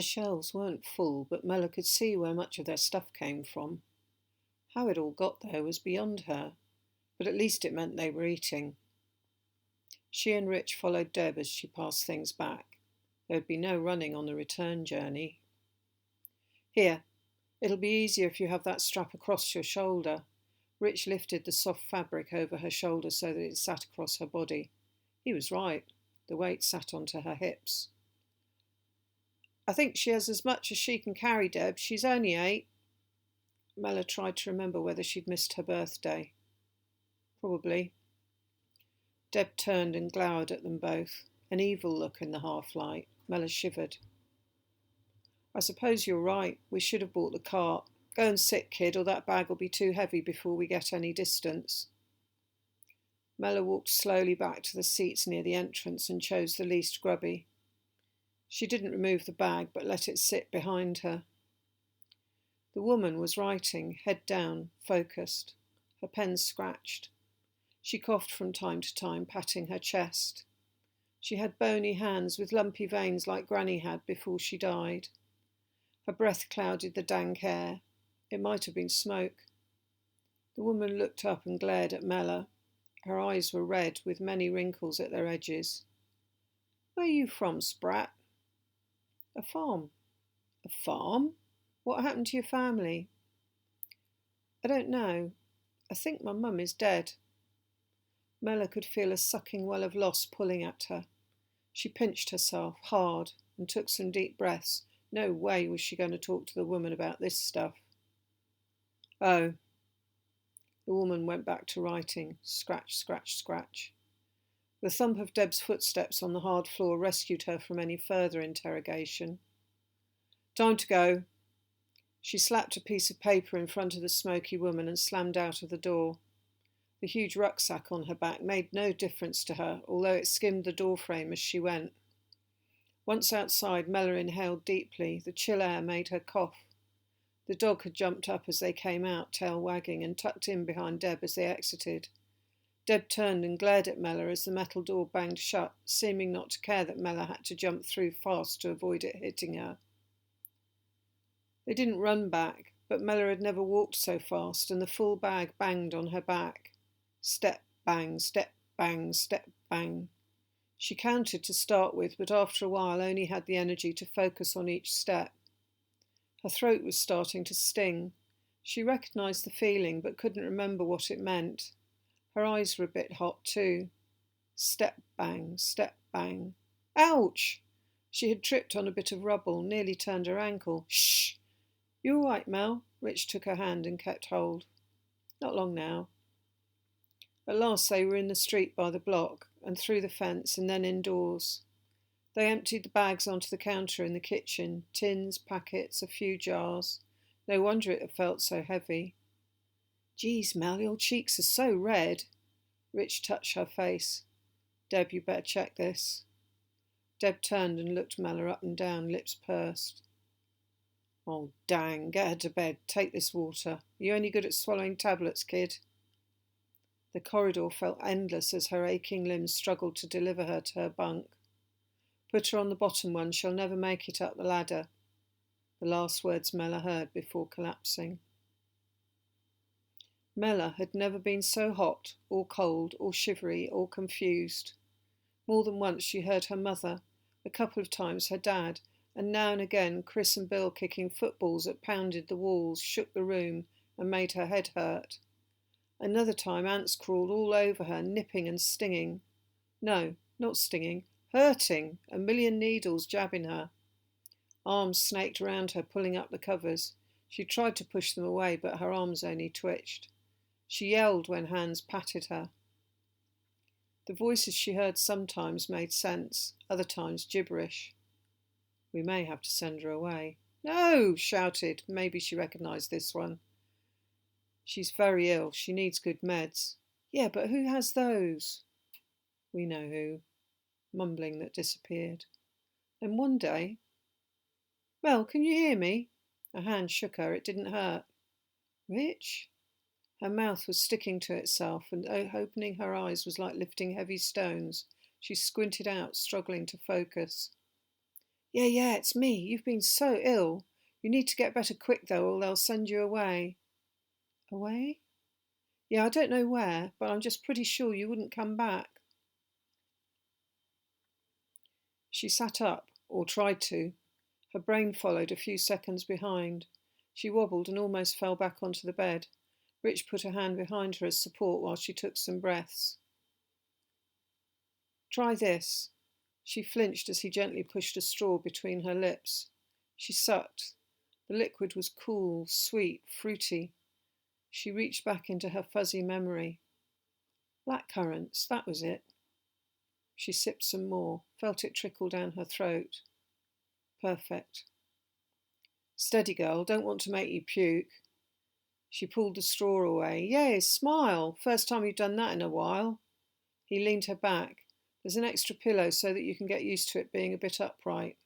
The shelves weren't full, but Mella could see where much of their stuff came from. How it all got there was beyond her, but at least it meant they were eating. She and Rich followed Deb as she passed things back. There would be no running on the return journey. Here, it'll be easier if you have that strap across your shoulder. Rich lifted the soft fabric over her shoulder so that it sat across her body. He was right. The weight sat onto her hips. I think she has as much as she can carry, Deb. She's only 8. Mella tried to remember whether she'd missed her birthday. Probably. Deb turned and glowered at them both, an evil look in the half-light. Mella shivered. I suppose you're right. We should have bought the cart. Go and sit, kid, or that bag will be too heavy before we get any distance. Mella walked slowly back to the seats near the entrance and chose the least grubby. She didn't remove the bag, but let it sit behind her. The woman was writing, head down, focused. Her pen scratched. She coughed from time to time, patting her chest. She had bony hands with lumpy veins like Granny had before she died. Her breath clouded the dank air. It might have been smoke. The woman looked up and glared at Mella. Her eyes were red, with many wrinkles at their edges. Where are you from, Sprat? A farm. A farm? What happened to your family? I don't know. I think my mum is dead. Mella could feel a sucking well of loss pulling at her. She pinched herself hard and took some deep breaths. No way was she going to talk to the woman about this stuff. Oh. The woman went back to writing. Scratch, scratch, scratch. The thump of Deb's footsteps on the hard floor rescued her from any further interrogation. Time to go. She slapped a piece of paper in front of the smoky woman and slammed out of the door. The huge rucksack on her back made no difference to her, although it skimmed the doorframe as she went. Once outside, Mella inhaled deeply. The chill air made her cough. The dog had jumped up as they came out, tail wagging, and tucked in behind Deb as they exited. Deb turned and glared at Mella as the metal door banged shut, seeming not to care that Mella had to jump through fast to avoid it hitting her. They didn't run back, but Mella had never walked so fast, and the full bag banged on her back. Step, bang, step, bang, step, bang. She counted to start with, but after a while only had the energy to focus on each step. Her throat was starting to sting. She recognised the feeling, but couldn't remember what it meant. Her eyes were a bit hot too. Step, bang, step, bang. Ouch! She had tripped on a bit of rubble, nearly turned her ankle. Shh! You all right, Mel? Rich took her hand and kept hold. Not long now. At last they were in the street by the block, and through the fence, and then indoors. They emptied the bags onto the counter in the kitchen, tins, packets, a few jars. No wonder it had felt so heavy. Geez, Mel, your cheeks are so red. Rich touched her face. Deb, you better check this. Deb turned and looked Mella up and down, lips pursed. Oh, dang, get her to bed. Take this water. Are you only good at swallowing tablets, kid? The corridor felt endless as her aching limbs struggled to deliver her to her bunk. Put her on the bottom one, she'll never make it up the ladder. The last words Mella heard before collapsing. Mella had never been so hot, or cold, or shivery, or confused. More than once she heard her mother, a couple of times her dad, and now and again Chris and Bill kicking footballs that pounded the walls, shook the room, and made her head hurt. Another time ants crawled all over her, nipping and stinging. No, not stinging, hurting, a million needles jabbing her. Arms snaked round her, pulling up the covers. She tried to push them away, but her arms only twitched. She yelled when hands patted her. The voices she heard sometimes made sense, other times gibberish. We may have to send her away. No, shouted. Maybe she recognised this one. She's very ill. She needs good meds. Yeah, but who has those? We know who. Mumbling that disappeared. Then one day... Mel, can you hear me? Her hand shook her. It didn't hurt. Rich? Her mouth was sticking to itself, and opening her eyes was like lifting heavy stones. She squinted out, struggling to focus. Yeah, it's me. You've been so ill. You need to get better quick, though, or they'll send you away. Away? Yeah, I don't know where, but I'm just pretty sure you wouldn't come back. She sat up, or tried to. Her brain followed a few seconds behind. She wobbled and almost fell back onto the bed. Rich put a hand behind her as support while she took some breaths. Try this. She flinched as he gently pushed a straw between her lips. She sucked. The liquid was cool, sweet, fruity. She reached back into her fuzzy memory. Blackcurrants, that was it. She sipped some more, felt it trickle down her throat. Perfect. Steady, girl, don't want to make you puke. She pulled the straw away. Yay, smile. First time you've done that in a while. He leaned her back. There's an extra pillow so that you can get used to it being a bit upright.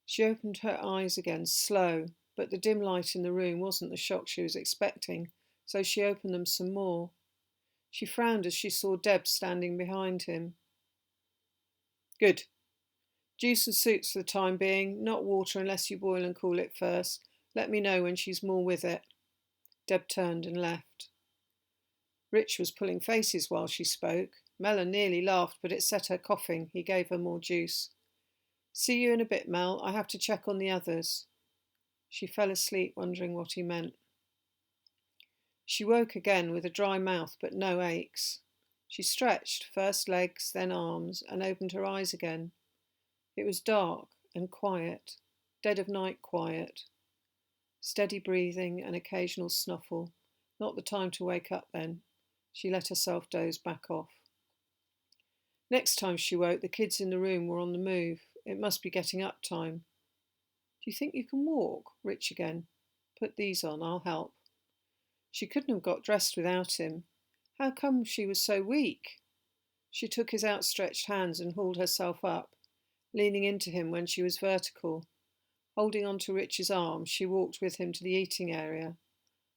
She opened her eyes again, slow, but the dim light in the room wasn't the shock she was expecting, so she opened them some more. She frowned as she saw Deb standing behind him. Good. Juice and soups for the time being, not water unless you boil and cool it first. Let me know when she's more with it. Deb turned and left. Rich was pulling faces while she spoke. Mella nearly laughed, but it set her coughing. He gave her more juice. See you in a bit, Mel. I have to check on the others. She fell asleep, wondering what he meant. She woke again with a dry mouth but no aches. She stretched, first legs, then arms, and opened her eyes again. It was dark and quiet, dead of night quiet. Steady breathing, an occasional snuffle. Not the time to wake up then. She let herself doze back off. Next time she woke, the kids in the room were on the move. It must be getting up time. Do you think you can walk? Rich again. Put these on, I'll help. She couldn't have got dressed without him. How come she was so weak? She took his outstretched hands and hauled herself up, leaning into him when she was vertical. Holding on to Rich's arm, she walked with him to the eating area.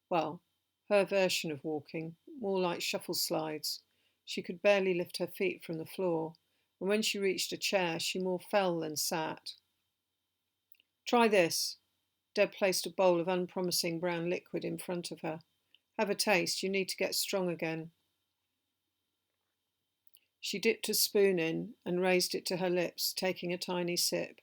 Well, her version of walking, more like shuffle slides. She could barely lift her feet from the floor, and when she reached a chair, she more fell than sat. Try this. Deb placed a bowl of unpromising brown liquid in front of her. Have a taste, you need to get strong again. She dipped a spoon in and raised it to her lips, taking a tiny sip.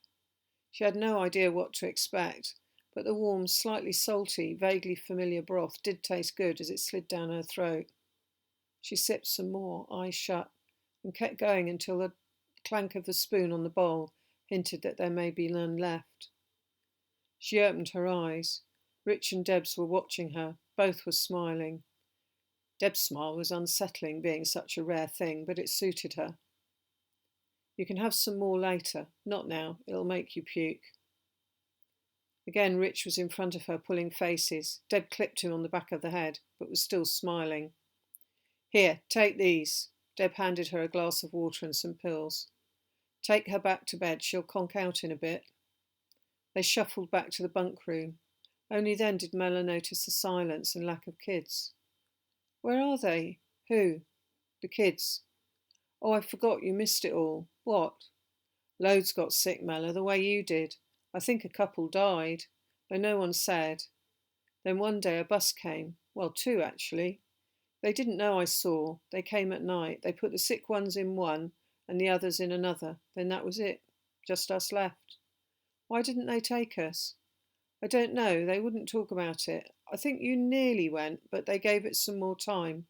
She had no idea what to expect, but the warm, slightly salty, vaguely familiar broth did taste good as it slid down her throat. She sipped some more, eyes shut, and kept going until the clank of the spoon on the bowl hinted that there may be none left. She opened her eyes. Rich and Debs were watching her. Both were smiling. Deb's smile was unsettling, being such a rare thing, but it suited her. You can have some more later. Not now. It'll make you puke. Again, Rich was in front of her, pulling faces. Deb clipped him on the back of the head, but was still smiling. Here, take these. Deb handed her a glass of water and some pills. Take her back to bed. She'll conk out in a bit. They shuffled back to the bunk room. Only then did Mella notice the silence and lack of kids. Where are they? Who? The kids. Oh, I forgot you missed it all. What? Loads got sick, Mella, the way you did. I think a couple died, though no one said. Then one day a bus came. Well, two, actually. They didn't know I saw. They came at night. They put the sick ones in one and the others in another. Then that was it. Just us left. Why didn't they take us? I don't know. They wouldn't talk about it. I think you nearly went, but they gave it some more time.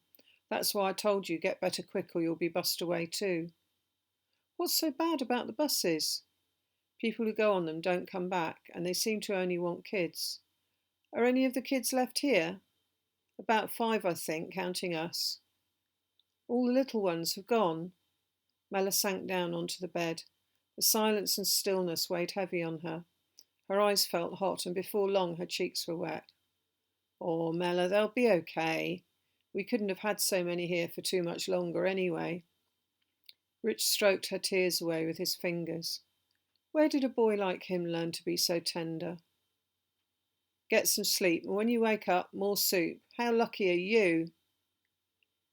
That's why I told you, get better quick or you'll be bussed away too. What's so bad about the buses? People who go on them don't come back, and they seem to only want kids. Are any of the kids left here? About 5, I think, counting us. All the little ones have gone. Mella sank down onto the bed. The silence and stillness weighed heavy on her. Her eyes felt hot, and before long her cheeks were wet. Oh, Mella, they'll be okay. We couldn't have had so many here for too much longer anyway. Rich stroked her tears away with his fingers. Where did a boy like him learn to be so tender? Get some sleep, and when you wake up, more soup. How lucky are you?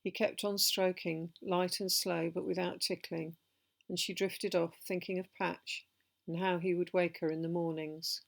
He kept on stroking, light and slow, but without tickling, and she drifted off, thinking of Patch, and how he would wake her in the mornings.